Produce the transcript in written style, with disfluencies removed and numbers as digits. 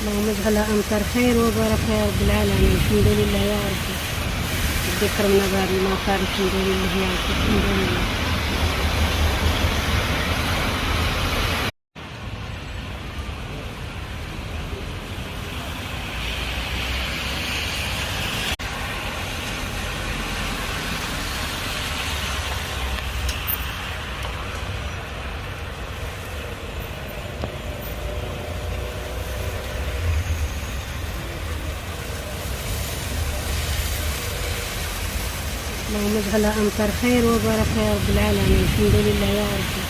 اللهم اجعلها أمطار خير وبركة يا رب العالمين. الحمد لله يا ربي، ذكرنا بهذا المطر. الحمد لله يا ربي، الحمد لله. اللهم اجعلها أمطار خير وبركة يا رب العالمين. الحمد لله يا ربي.